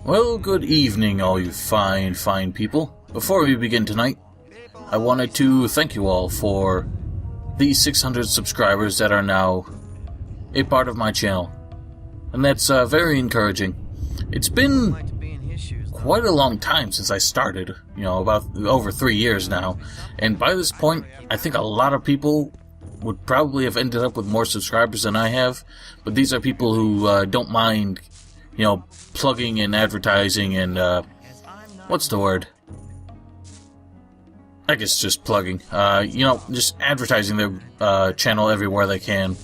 Well, good evening, all you fine people. Before we begin tonight, I wanted to thank you all for the 600 subscribers that are now a part of my channel. And that's very encouraging. It's been quite a long time since I started, about over 3 years now. And by this point, I think a lot of people would probably have ended up with more subscribers than I have. But these are people who don't mind, plugging and advertising and, what's the word? I guess just plugging. Just advertising their channel everywhere they can.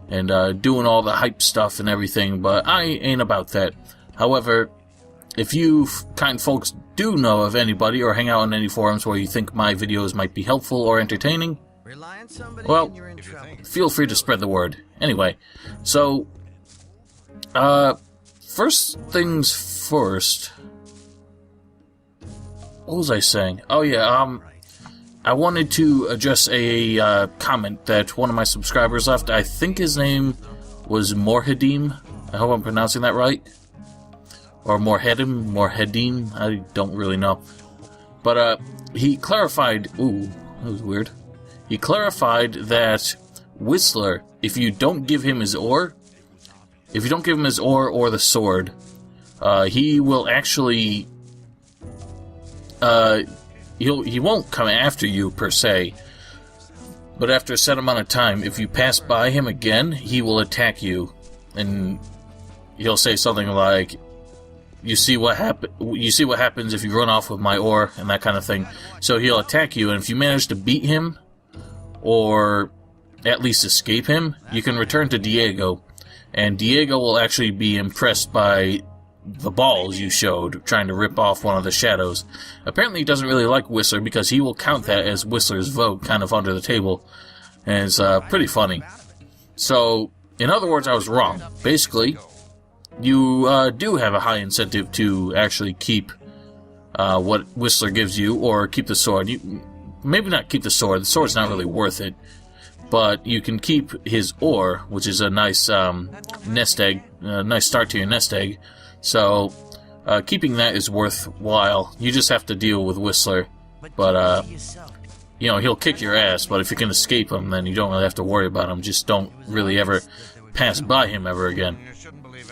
And doing all the hype stuff and everything, but I ain't about that. However, if you kind folks do know of anybody or hang out on any forums where you think my videos might be helpful or entertaining, well, feel free to spread the word. Anyway, so, first things first. What was I saying? Oh yeah, I wanted to address a comment that one of my subscribers left. I think his name was Morhadim. I hope I'm pronouncing that right. Or Morhadim, I don't really know. But he clarified, ooh, that was weird. He clarified that Whistler, if you don't give him his ore, or the sword, he will actually, he won't come after you per se, but after a set amount of time, if you pass by him again, he will attack you, and he'll say something like, you see what happens if you run off with my ore, and that kind of thing. So he'll attack you, and if you manage to beat him, or at least escape him, you can return to Diego, and Diego will actually be impressed by the balls you showed, trying to rip off one of the shadows. Apparently he doesn't really like Whistler, because he will count that as Whistler's vote, kind of under the table, and it's pretty funny. So, in other words, I was wrong. Basically, you do have a high incentive to actually keep what Whistler gives you, or keep the sword. Maybe not keep the sword's not really worth it, but you can keep his ore, which is a nice nest egg, nice start to your nest egg. So, keeping that is worthwhile. You just have to deal with Whistler. But, he'll kick your ass, but if you can escape him, then you don't really have to worry about him. Just don't really ever pass by him ever again.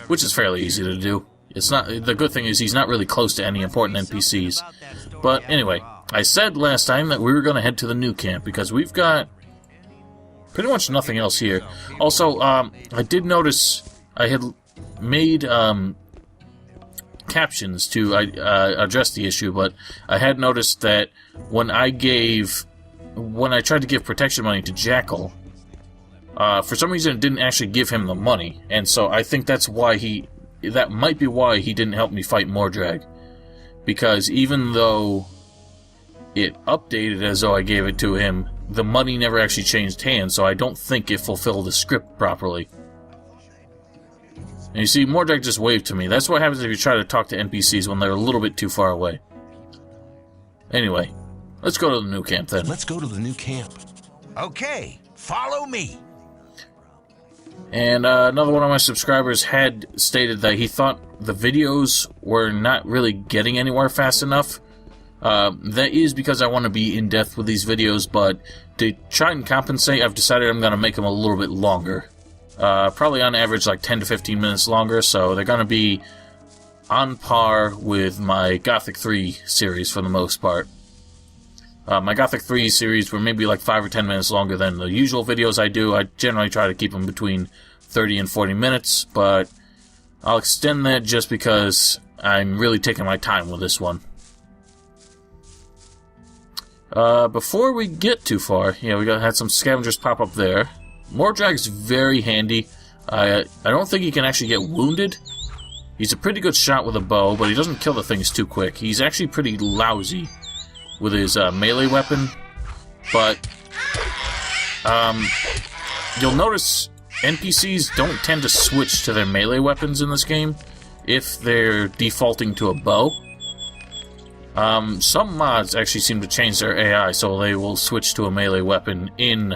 Which is fairly easy to do. The good thing is he's not really close to any important NPCs. But, anyway, I said last time that we were going to head to the new camp, because we've got pretty much nothing else here. Also, I did notice I had made, captions to address the issue, but I had noticed that when I tried to give protection money to Jackal, for some reason it didn't actually give him the money, and so I think that might be why he didn't help me fight Mordrag, because even though it updated as though I gave it to him, the money never actually changed hands, so I don't think it fulfilled the script properly. And you see, Mordrag just waved to me. That's what happens if you try to talk to NPCs when they're a little bit too far away. Anyway, let's go to the new camp then. Let's go to the new camp. Okay, follow me. And another one of my subscribers had stated that he thought the videos were not really getting anywhere fast enough. That is because I want to be in-depth with these videos, but to try and compensate, I've decided I'm going to make them a little bit longer. Probably on average like 10 to 15 minutes longer, so they're going to be on par with my Gothic 3 series for the most part. My Gothic 3 series were maybe like 5 or 10 minutes longer than the usual videos I do. I generally try to keep them between 30 and 40 minutes, but I'll extend that just because I'm really taking my time with this one. Before we get too far, we had some scavengers pop up there. Mordrag's very handy. I don't think he can actually get wounded. He's a pretty good shot with a bow, but he doesn't kill the things too quick. He's actually pretty lousy with his melee weapon. But you'll notice NPCs don't tend to switch to their melee weapons in this game if they're defaulting to a bow. Some mods actually seem to change their AI, so they will switch to a melee weapon in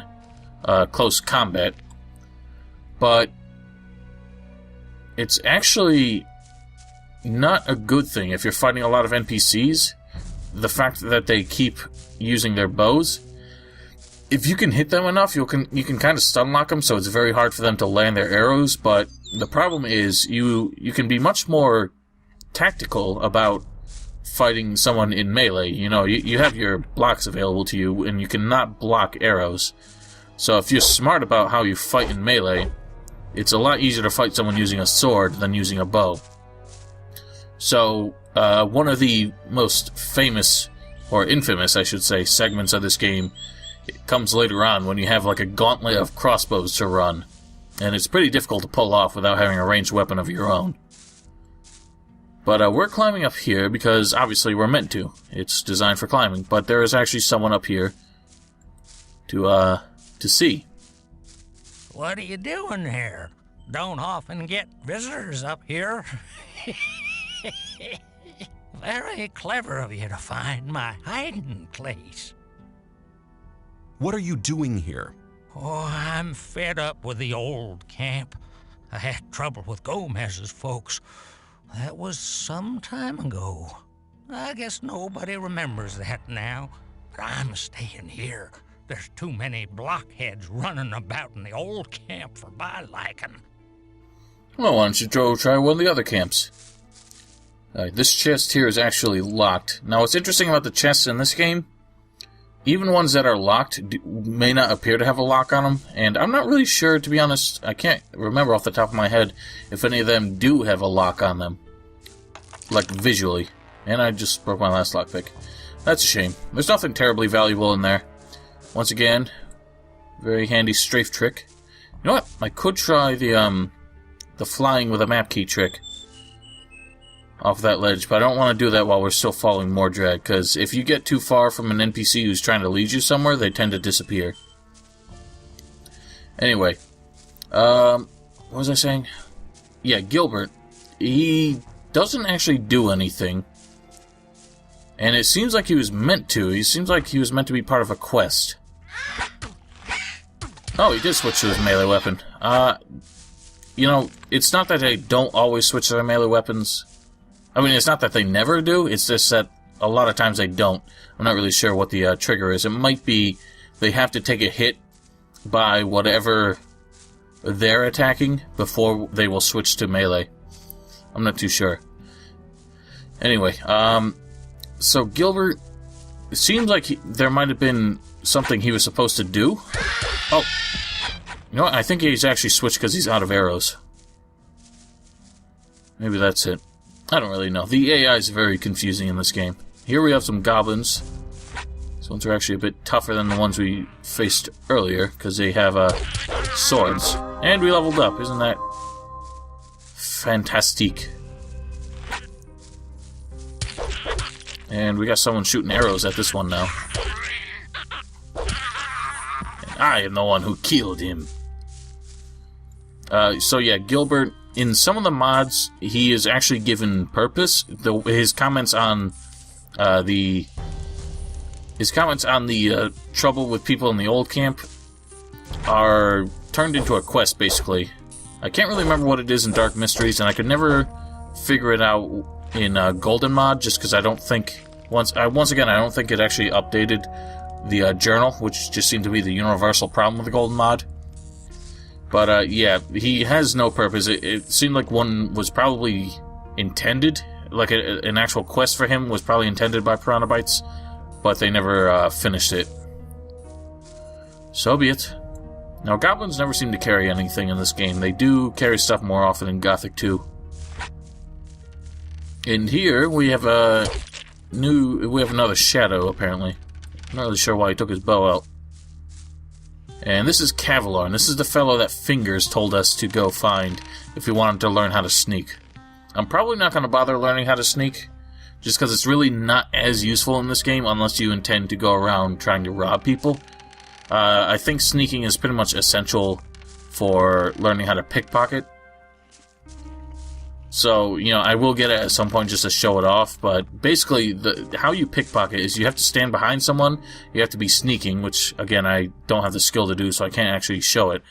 close combat. But it's actually not a good thing if you're fighting a lot of NPCs. The fact that they keep using their bows, if you can hit them enough, you can kind of stun lock them, so it's very hard for them to land their arrows. But the problem is you can be much more tactical about fighting someone in melee. You know, you have your blocks available to you, and you cannot block arrows. So if you're smart about how you fight in melee, it's a lot easier to fight someone using a sword than using a bow. So, one of the most famous, or infamous, I should say, segments of this game, it comes later on when you have like a gauntlet of crossbows to run. And it's pretty difficult to pull off without having a ranged weapon of your own. But we're climbing up here because obviously we're meant to. It's designed for climbing, but there is actually someone up here to see. What are you doing here? Don't often get visitors up here. Very clever of you to find my hiding place. What are you doing here? Oh, I'm fed up with the old camp. I had trouble with Gomez's folks. That was some time ago. I guess nobody remembers that now. But I'm staying here. There's too many blockheads running about in the old camp for my liking. Well, why don't you go try one of the other camps? This chest here is actually locked. Now, what's interesting about the chests in this game, even ones that are locked may not appear to have a lock on them, and I'm not really sure, to be honest. I can't remember off the top of my head if any of them do have a lock on them, like visually. And I just broke my last lockpick. That's a shame. There's nothing terribly valuable in there. Once again, very handy strafe trick. You know what? I could try the flying with a map key trick off that ledge, but I don't want to do that while we're still following Mordrag, because if you get too far from an NPC who's trying to lead you somewhere, they tend to disappear. Anyway, what was I saying? Yeah, Gilbert, he doesn't actually do anything, and it seems like he was meant to. He seems like he was meant to be part of a quest. Oh, he did switch to his melee weapon. You know, it's not that they don't always switch to their melee weapons. I mean, it's not that they never do, it's just that a lot of times they don't. I'm not really sure what the trigger is. It might be they have to take a hit by whatever they're attacking before they will switch to melee. I'm not too sure. Anyway, so Gilbert, it seems like there might have been something he was supposed to do. Oh, you know what? I think he's actually switched because he's out of arrows. Maybe that's it. I don't really know. The AI is very confusing in this game. Here we have some goblins. These ones are actually a bit tougher than the ones we faced earlier, because they have swords. And we leveled up. Isn't that fantastic? And we got someone shooting arrows at this one now. And I am the one who killed him. So yeah, Gilbert, in some of the mods, he is actually given purpose. His comments on the trouble with people in the old camp are turned into a quest, basically. I can't really remember what it is in Dark Mysteries, and I could never figure it out in Golden Mod, just because I don't think once again I don't think it actually updated the journal, which just seemed to be the universal problem with the Golden Mod. But yeah, he has no purpose. It seemed like one was probably intended, like an actual quest for him was probably intended by Piranha Bytes, but they never finished it. So be it. Now, goblins never seem to carry anything in this game. They do carry stuff more often in Gothic 2. And here we have another shadow, apparently. I'm not really sure why he took his bow out. And this is Cavalar, and this is the fellow that Fingers told us to go find if we wanted to learn how to sneak. I'm probably not going to bother learning how to sneak, just because it's really not as useful in this game unless you intend to go around trying to rob people. I think sneaking is pretty much essential for learning how to pickpocket. So, you know, I will get it at some point just to show it off, but basically, how you pickpocket is you have to stand behind someone, you have to be sneaking, which, again, I don't have the skill to do, so I can't actually show it.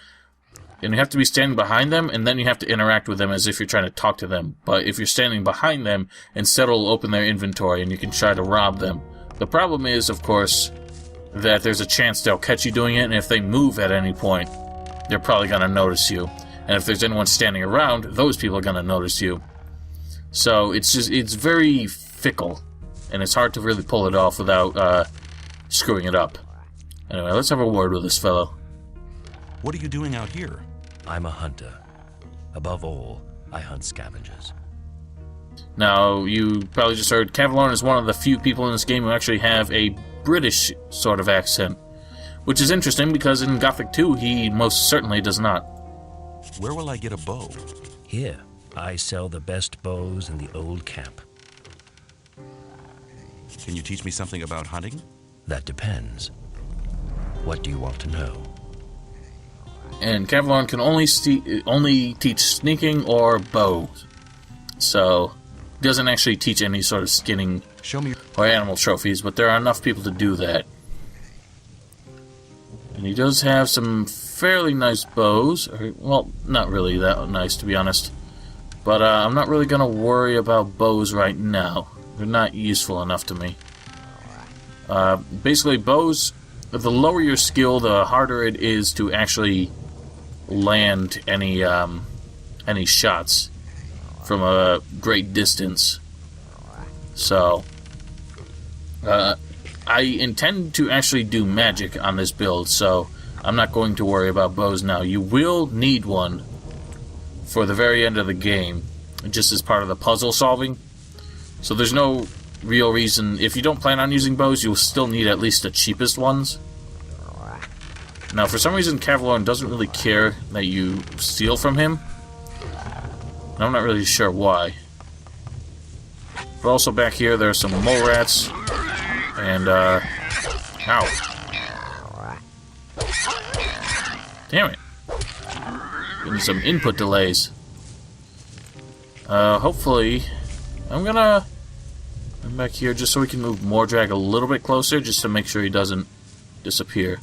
And you have to be standing behind them, and then you have to interact with them as if you're trying to talk to them. But if you're standing behind them, instead it'll open their inventory, and you can try to rob them. The problem is, of course, that there's a chance they'll catch you doing it, and if they move at any point, they're probably going to notice you. And if there's anyone standing around, those people are going to notice you. So it's very fickle, and it's hard to really pull it off without screwing it up. Anyway, let's have a word with this fellow. What are you doing out here? I'm a hunter. Above all, I hunt scavengers. Now, you probably just heard Cavalorn is one of the few people in this game who actually have a British sort of accent. Which is interesting, because in Gothic 2, he most certainly does not. Where will I get a bow? Here, I sell the best bows in the old camp. Can you teach me something about hunting? That depends. What do you want to know? And Cavalorn can only teach sneaking or bows. So, doesn't actually teach any sort of skinning Show me. or animal trophies, but there are enough people to do that. And he does have some fairly nice bows. Well, not really that nice, to be honest. But I'm not really going to worry about bows right now. They're not useful enough to me. Basically, bows, the lower your skill, the harder it is to actually land any shots from a great distance. So, I intend to actually do magic on this build, so I'm not going to worry about bows now. You will need one for the very end of the game, just as part of the puzzle solving. So there's no real reason. If you don't plan on using bows, you'll still need at least the cheapest ones. Now, for some reason, Cavalorn doesn't really care that you steal from him. And I'm not really sure why. But also back here, there are some mole rats. And, ow. Damn it. Getting some input delays. Hopefully, I'm gonna come back here just so we can move Mordrag a little bit closer, just to make sure he doesn't disappear.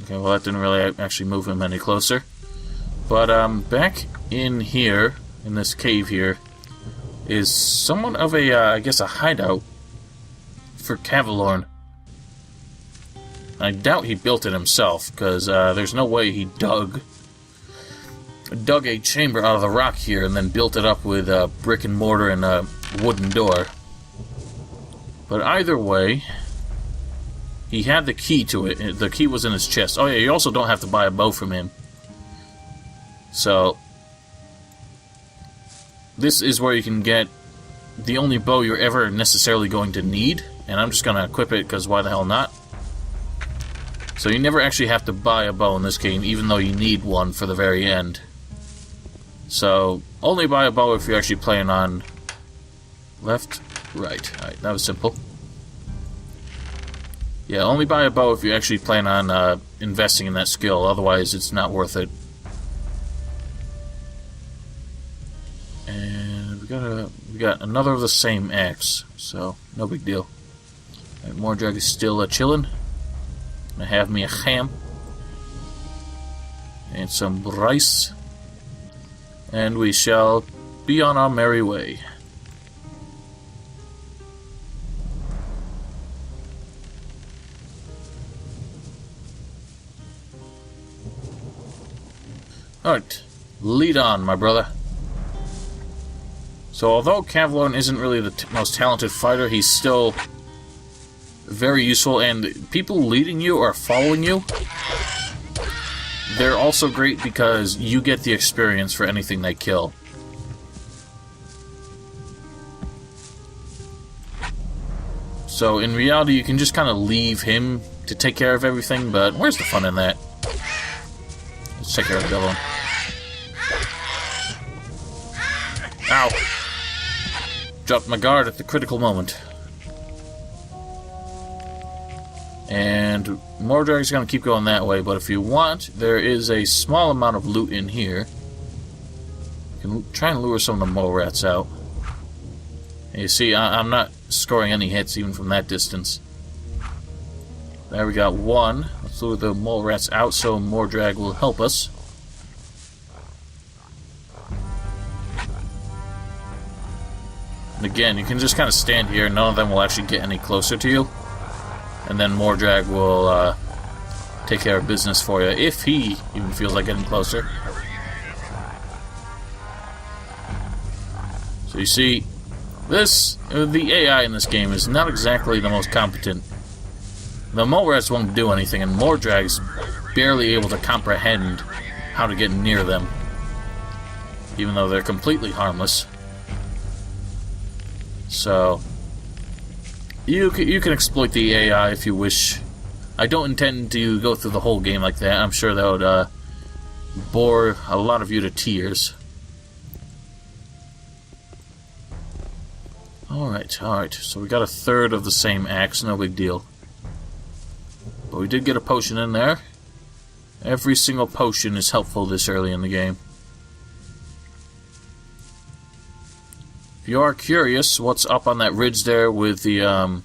Okay, well, that didn't really actually move him any closer. But, back in here, in this cave here, is somewhat of a, I guess, a hideout for Cavalorn. I doubt he built it himself, because there's no way he dug a chamber out of the rock here and then built it up with brick and mortar and a wooden door. But either way, he had the key to it. The key was in his chest. Oh yeah, you also don't have to buy a bow from him. So, this is where you can get the only bow you're ever necessarily going to need. And I'm just going to equip it, because why the hell not? So you never actually have to buy a bow in this game, even though you need one for the very end. So, only buy a bow if you're actually playing on left, right. Alright, that was simple. Yeah, only buy a bow if you actually plan on investing in that skill, otherwise it's not worth it. And we got another of the same axe, so no big deal. Right, Mordrag is still chilling. I have me a ham and some rice, and we shall be on our merry way. Alright, lead on, my brother. So, although Cavalorn isn't really the most talented fighter, he's still very useful, and people leading you or following you, they're also great because you get the experience for anything they kill. So, in reality, you can just kind of leave him to take care of everything, but where's the fun in that? Let's take care of the other one. Ow! Dropped my guard at the critical moment. And Mordrag's going to keep going that way, but if you want, there is a small amount of loot in here. You can try and lure some of the mole rats out. And you see, I'm not scoring any hits even from that distance. There we got one. Let's lure the mole rats out so Mordrag will help us. And again, you can just kind of stand here. None of them will actually get any closer to you. And then Mordrag will take care of business for you, if he even feels like getting closer. So you see, the AI in this game is not exactly the most competent. The mole rats won't do anything, and Mordrag's barely able to comprehend how to get near them, even though they're completely harmless. So you can exploit the AI if you wish. I don't intend to go through the whole game like that. I'm sure that would bore a lot of you to tears. Alright. So we got a third of the same axe, no big deal. But we did get a potion in there. Every single potion is helpful this early in the game. If you are curious what's up on that ridge there with the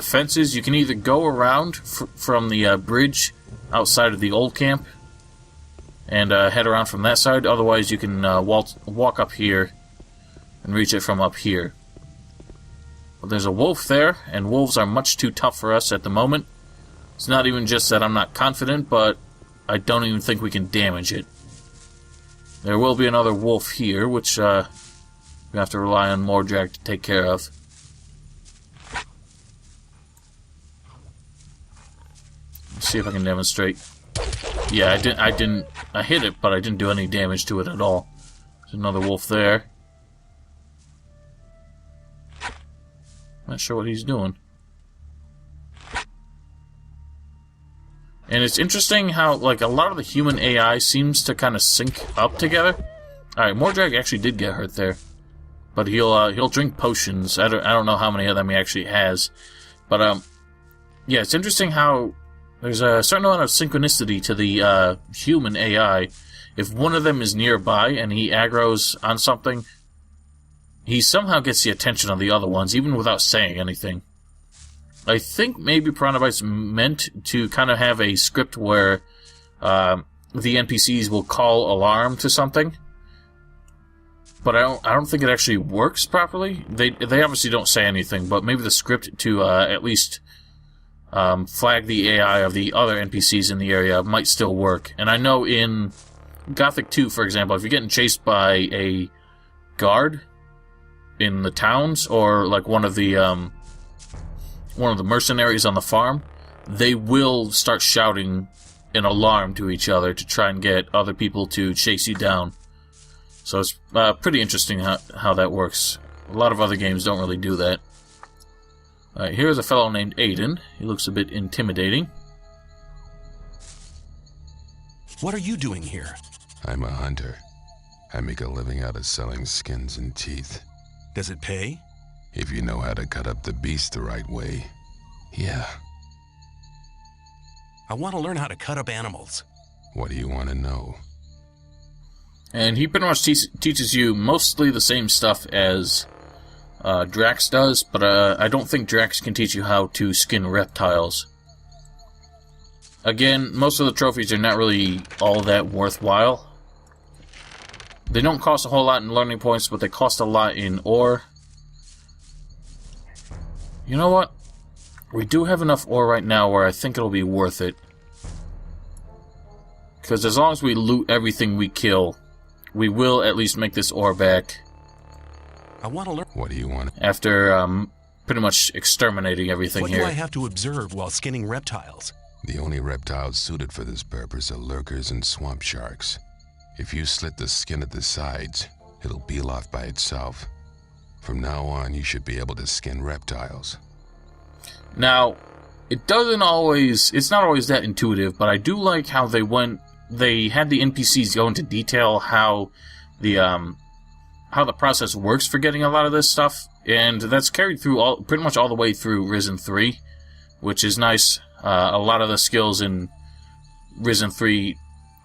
fences, you can either go around from the bridge outside of the old camp and head around from that side. Otherwise, you can walk up here and reach it from up here. Well, there's a wolf there, and wolves are much too tough for us at the moment. It's not even just that I'm not confident, but I don't even think we can damage it. There will be another wolf here, which we have to rely on Mordrag to take care of. Let's see if I can demonstrate. Yeah, I hit it, but I didn't do any damage to it at all. There's another wolf there. Not sure what he's doing. And it's interesting how, like, a lot of the human AI seems to kind of sync up together. Alright, Mordrag actually did get hurt there. But he'll drink potions. I don't know how many of them he actually has. But, yeah, it's interesting how there's a certain amount of synchronicity to the human AI. If one of them is nearby and he aggroes on something, he somehow gets the attention of the other ones, even without saying anything. I think maybe Piranha Bytes meant to kind of have a script where the NPCs will call alarm to something, but I don't think it actually works properly. They obviously don't say anything, but maybe the script to at least flag the AI of the other NPCs in the area might still work. And I know in Gothic 2, for example, if you're getting chased by a guard in the towns, or like one of the mercenaries on the farm, they will start shouting an alarm to each other to try and get other people to chase you down. So it's pretty interesting how that works. A lot of other games don't really do that. Alright, here's a fellow named Aiden. He looks a bit intimidating. What are you doing here? I'm a hunter. I make a living out of selling skins and teeth. Does it pay? If you know how to cut up the beast the right way, yeah. I want to learn how to cut up animals. What do you want to know? And he pretty much teaches you mostly the same stuff as Drax does, but I don't think Drax can teach you how to skin reptiles. Again, most of the trophies are not really all that worthwhile. They don't cost a whole lot in learning points, but they cost a lot in ore. You know what? We do have enough ore right now where I think it'll be worth it. Because as long as we loot everything we kill, we will at least make this ore back. I want to learn. What do you want? After pretty much exterminating everything What here. do I have to observe while skinning reptiles? The only reptiles suited for this purpose are lurkers and swamp sharks. If you slit the skin at the sides, it'll peel off by itself. From now on, you should be able to skin reptiles. Now, it's not always that intuitive, but I do like how they had the NPCs go into detail how the process works for getting a lot of this stuff, and that's carried through pretty much all the way through Risen 3, which is nice. A lot of the skills in Risen 3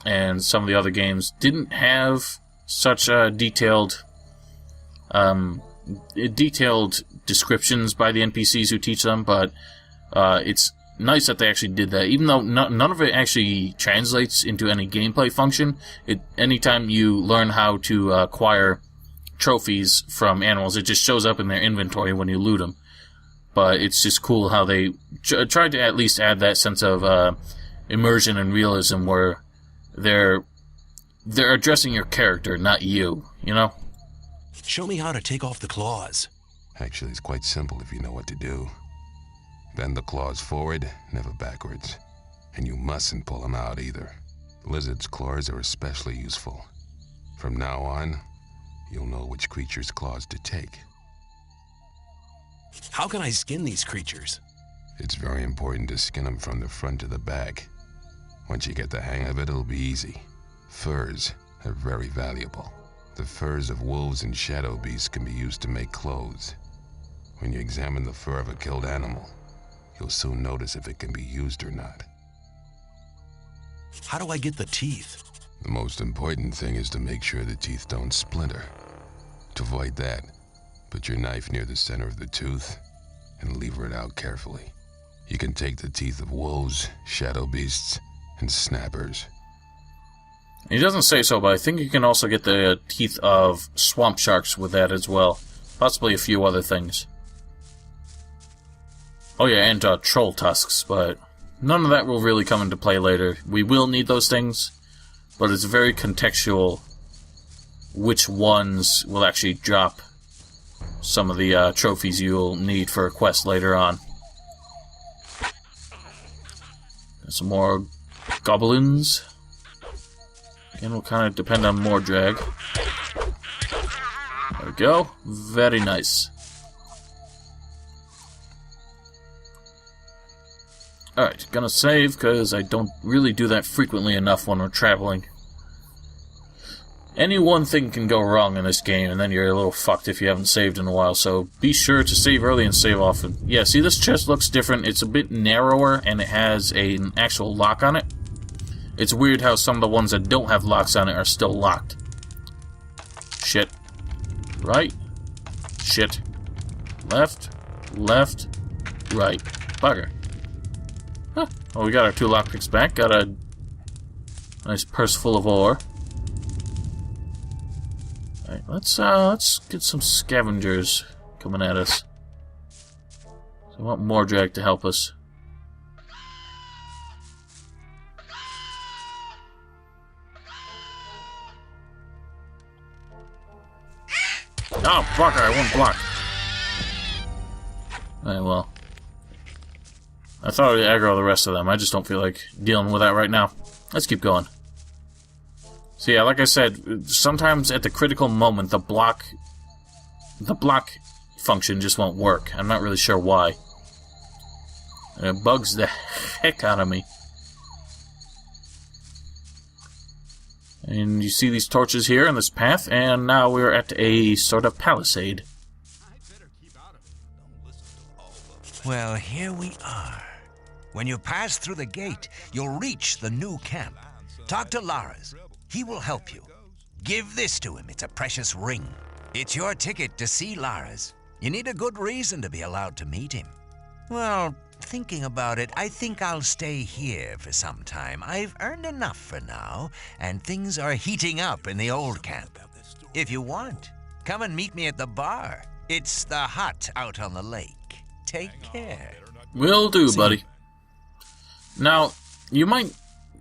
and some of the other games didn't have such detailed descriptions by the NPCs who teach them, but it's nice that they actually did that. Even though none of it actually translates into any gameplay function, anytime you learn how to acquire trophies from animals, it just shows up in their inventory when you loot them. But it's just cool how they tried to at least add that sense of immersion and realism where they're addressing your character, not you, you know? Show me how to take off the claws. Actually, it's quite simple if you know what to do. Bend the claws forward, never backwards. And you mustn't pull them out either. Lizards' claws are especially useful. From now on, you'll know which creature's claws to take. How can I skin these creatures? It's very important to skin them from the front to the back. Once you get the hang of it, it'll be easy. Furs are very valuable. The furs of wolves and shadow beasts can be used to make clothes. When you examine the fur of a killed animal, you'll soon notice if it can be used or not. How do I get the teeth? The most important thing is to make sure the teeth don't splinter. To avoid that, put your knife near the center of the tooth and lever it out carefully. You can take the teeth of wolves, shadow beasts, and snappers. He doesn't say so, but I think you can also get the teeth of swamp sharks with that as well. Possibly a few other things. Oh yeah, and troll tusks, but none of that will really come into play later. We will need those things, but it's very contextual which ones will actually drop some of the trophies you'll need for a quest later on. Some more goblins. Again, will kind of depend on Mordrag. There we go. Very nice. Alright, gonna save, because I don't really do that frequently enough when we're traveling. Any one thing can go wrong in this game, and then you're a little fucked if you haven't saved in a while, so be sure to save early and save often. Yeah, see, this chest looks different. It's a bit narrower, and it has an actual lock on it. It's weird how some of the ones that don't have locks on it are still locked. Shit. Right. Shit. Left. Left. Right. Bugger. Huh. Well, we got our 2 lockpicks back. Got a nice purse full of ore. Alright, let's get some scavengers coming at us. So I want Mordrag to help us. Oh, fucker, I won't block. Alright, well. I thought I would aggro the rest of them. I just don't feel like dealing with that right now. Let's keep going. So yeah, like I said, sometimes at the critical moment, the block function just won't work. I'm not really sure why. And it bugs the heck out of me. And you see these torches here in this path, and now we're at a sort of palisade. Well, here we are. When you pass through the gate, you'll reach the new camp. Talk to Lars. He will help you. Give this to him. It's a precious ring. It's your ticket to see Lars. You need a good reason to be allowed to meet him. Well, thinking about it, I think I'll stay here for some time. I've earned enough for now, and things are heating up in the old camp. If you want, come and meet me at the bar. It's the hut out on the lake. Take care. Will do, buddy. Now, you might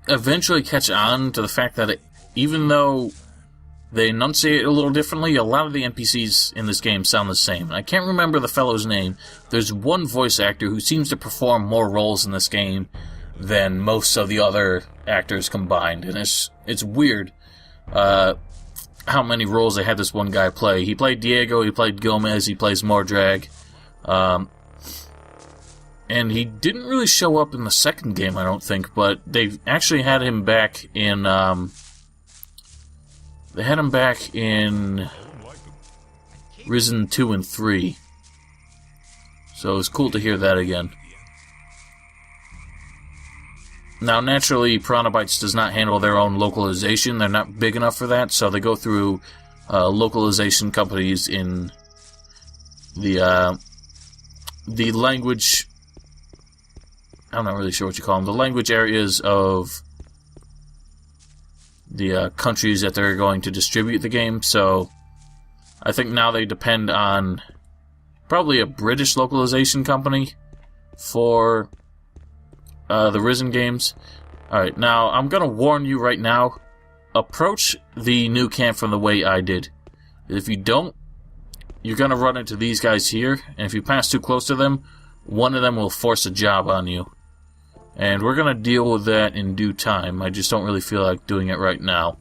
eventually catch on to the fact that even though they enunciate it a little differently, a lot of the NPCs in this game sound the same. I can't remember the fellow's name. There's one voice actor who seems to perform more roles in this game than most of the other actors combined. And it's weird how many roles they had this one guy play. He played Diego, he played Gomez, he plays Mordrag. And he didn't really show up in the second game, I don't think, but they've actually had him back in, they had him back in Risen 2 and 3. So it was cool to hear that again. Now, naturally, Piranha Bytes does not handle their own localization. They're not big enough for that, so they go through localization companies in the language I'm not really sure what you call them, the language areas of the countries that they're going to distribute the game. So I think now they depend on probably a British localization company for the Risen games. Alright, now I'm going to warn you right now, approach the new camp from the way I did. If you don't, you're going to run into these guys here, and if you pass too close to them, one of them will force a job on you. And we're going to deal with that in due time. I just don't really feel like doing it right now.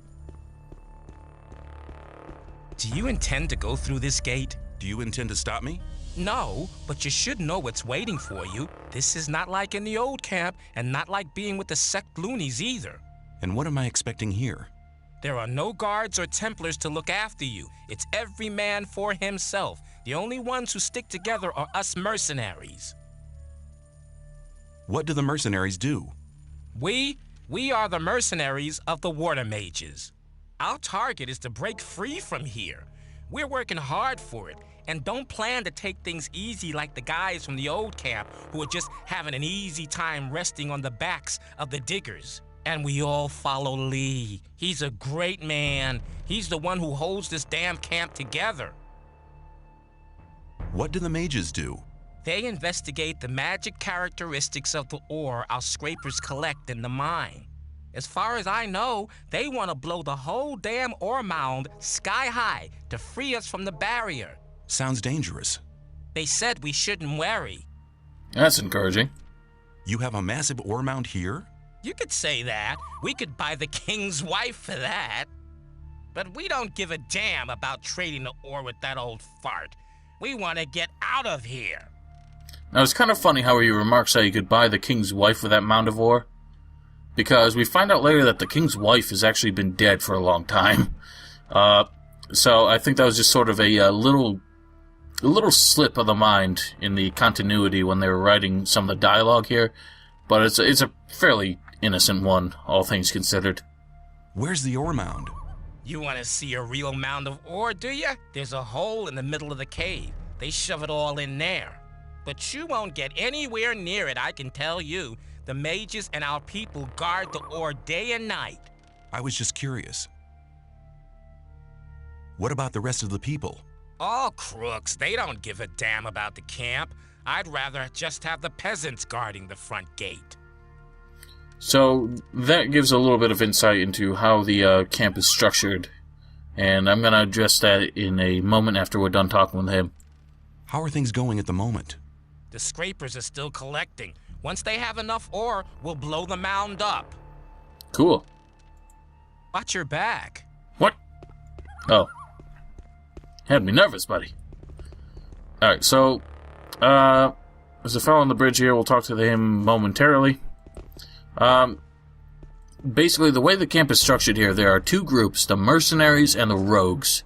Do you intend to go through this gate? Do you intend to stop me? No, but you should know what's waiting for you. This is not like in the old camp, and not like being with the sect loonies either. And what am I expecting here? There are no guards or Templars to look after you. It's every man for himself. The only ones who stick together are us mercenaries. What do the mercenaries do? We are the mercenaries of the water mages. Our target is to break free from here. We're working hard for it, and don't plan to take things easy like the guys from the old camp who are just having an easy time resting on the backs of the diggers. And we all follow Lee. He's a great man. He's the one who holds this damn camp together. What do the mages do? They investigate the magic characteristics of the ore our scrapers collect in the mine. As far as I know, they want to blow the whole damn ore mound sky high to free us from the barrier. Sounds dangerous. They said we shouldn't worry. That's encouraging. You have a massive ore mound here? You could say that. We could buy the king's wife for that. But we don't give a damn about trading the ore with that old fart. We want to get out of here. Now, it's kind of funny how he remarks how you could buy the king's wife with that mound of ore, because we find out later that the king's wife has actually been dead for a long time. So I think that was just sort of a little slip of the mind in the continuity when they were writing some of the dialogue here, but it's a fairly innocent one, all things considered. Where's the ore mound? You want to see a real mound of ore, do you? There's a hole in the middle of the cave. They shove it all in there. But you won't get anywhere near it, I can tell you. The mages and our people guard the ore day and night. I was just curious. What about the rest of the people? All crooks. They don't give a damn about the camp. I'd rather just have the peasants guarding the front gate. So that gives a little bit of insight into how the camp is structured, and I'm going to address that in a moment after we're done talking with him. How are things going at the moment? The scrapers are still collecting. Once they have enough ore, we'll blow the mound up. Cool. Watch your back. What? Oh. Had me nervous, buddy. Alright, so, there's a fellow on the bridge here. We'll talk to him momentarily. Basically, the way the camp is structured here, there are two groups, the mercenaries and the rogues.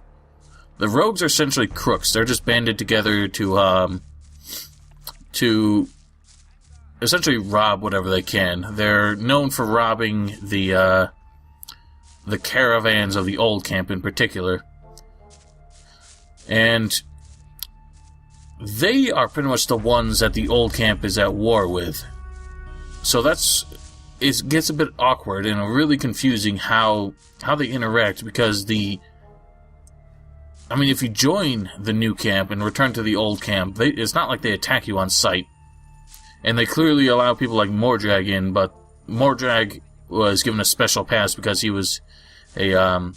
The rogues are essentially crooks. They're just banded together to essentially rob whatever they can. They're known for robbing the caravans of the old camp in particular. And they are pretty much the ones that the old camp is at war with. So it gets a bit awkward and really confusing how they interact, because if you join the new camp and return to the old camp, it's not like they attack you on sight. And they clearly allow people like Mordrag in, but Mordrag was given a special pass because he was a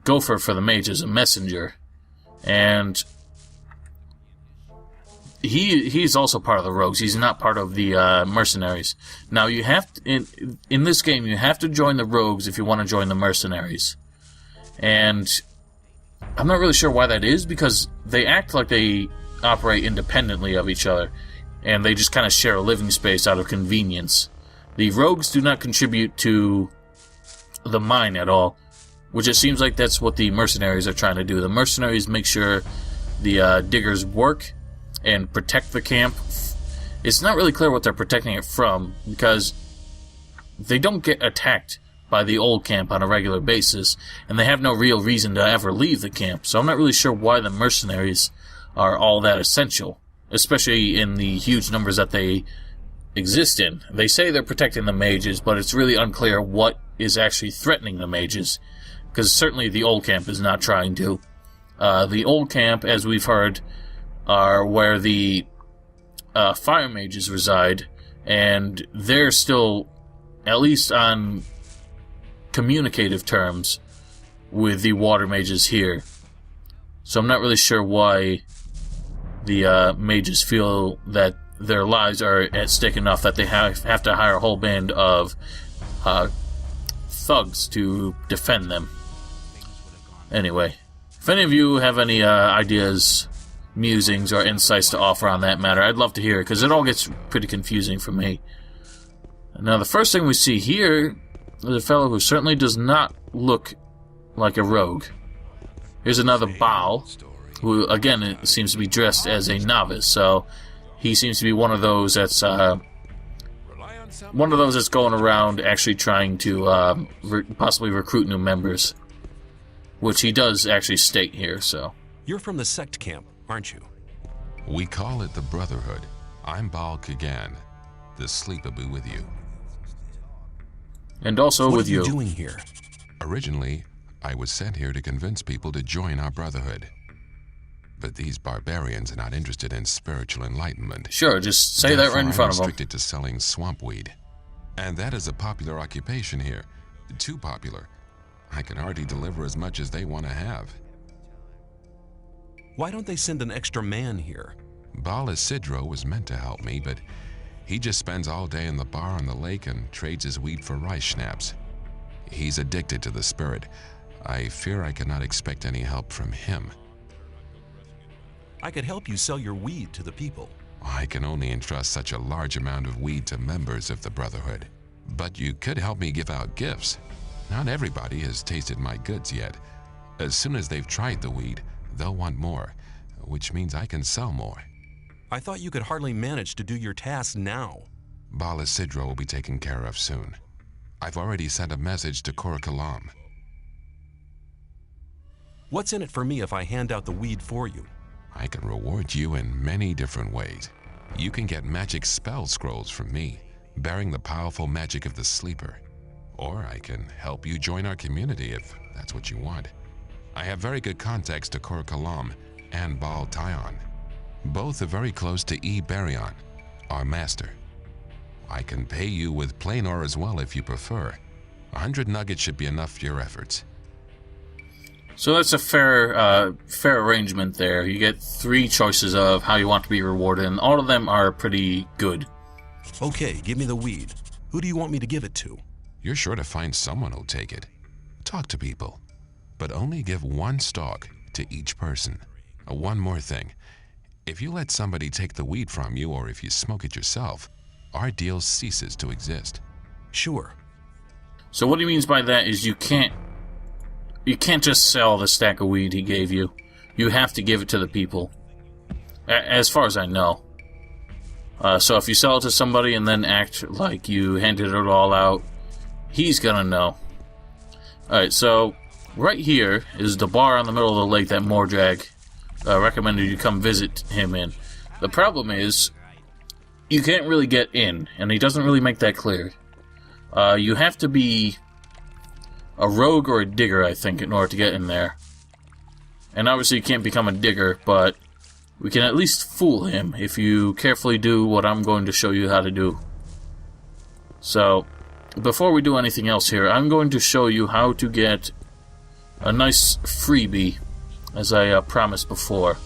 gopher for the mages, a messenger. And he's also part of the rogues. He's not part of the mercenaries. Now, you have to, in this game, you have to join the rogues if you want to join the mercenaries. And I'm not really sure why that is, because they act like they operate independently of each other, and they just kind of share a living space out of convenience. The rogues do not contribute to the mine at all, which it seems like that's what the mercenaries are trying to do. The mercenaries make sure the diggers work and protect the camp. It's not really clear what they're protecting it from, because they don't get attacked by the old camp on a regular basis, and they have no real reason to ever leave the camp, so I'm not really sure why the mercenaries are all that essential. especially in the huge numbers that they exist in. They say they're protecting the mages, but it's really unclear what is actually threatening the mages, because certainly the old camp is not trying to. The old camp, as we've heard, are where the fire mages reside, and they're still, at least on communicative terms, with the water mages here. So I'm not really sure why the mages feel that their lives are at stake enough that they have to hire a whole band of thugs to defend them. Anyway, if any of you have any ideas, musings, or insights to offer on that matter, I'd love to hear it, because it all gets pretty confusing for me. Now, the first thing we see here is a fellow who certainly does not look like a rogue. Here's another Baal, who, again, it seems to be dressed as a novice, so he seems to be one of those that's going around actually trying to possibly recruit new members, which he does actually state here. So You're from the sect camp, aren't you? We call it the Brotherhood. I'm Baal Kagan. The sleep will be with you. And also what with you. What are you doing here? Originally, I was sent here to convince people to join our Brotherhood. But these barbarians are not interested in spiritual enlightenment. Sure, just say that right in front of them. I'm restricted to selling swamp weed. And that is a popular occupation here. Too popular. I can hardly deliver as much as they want to have. Why don't they send an extra man here? Baal Isidro was meant to help me, but he just spends all day in the bar on the lake and trades his weed for rice schnapps. He's addicted to the spirit. I fear I cannot expect any help from him. I could help you sell your weed to the people. I can only entrust such a large amount of weed to members of the Brotherhood. But you could help me give out gifts. Not everybody has tasted my goods yet. As soon as they've tried the weed, they'll want more, which means I can sell more. I thought you could hardly manage to do your tasks now. Baal Isidro will be taken care of soon. I've already sent a message to Kor Kalam. What's in it for me if I hand out the weed for you? I can reward you in many different ways. You can get magic spell scrolls from me, bearing the powerful magic of the sleeper. Or I can help you join our community if that's what you want. I have very good contacts to Kor Kalam and Baal Tyon. Both are very close to E. Baryon, our master. I can pay you with plain ore as well if you prefer. 100 nuggets should be enough for your efforts. So that's a fair arrangement there. You get 3 choices of how you want to be rewarded, and all of them are pretty good. Okay, give me the weed. Who do you want me to give it to? You're sure to find someone who'll take it. Talk to people, but only give 1 stalk to each person. One more thing. If you let somebody take the weed from you, or if you smoke it yourself, our deal ceases to exist. Sure. So what he means by that is you can't just sell the stack of weed he gave you. You have to give it to the people. As far as I know. So if you sell it to somebody and then act like you handed it all out, he's gonna know. Alright, so right here is the bar on the middle of the lake that Mordrag recommended you come visit him in. The problem is, you can't really get in, and he doesn't really make that clear. You have to be a rogue or a digger, I think, in order to get in there. And obviously you can't become a digger, but we can at least fool him if you carefully do what I'm going to show you how to do. So, before we do anything else here, I'm going to show you how to get a nice freebie, as I promised before.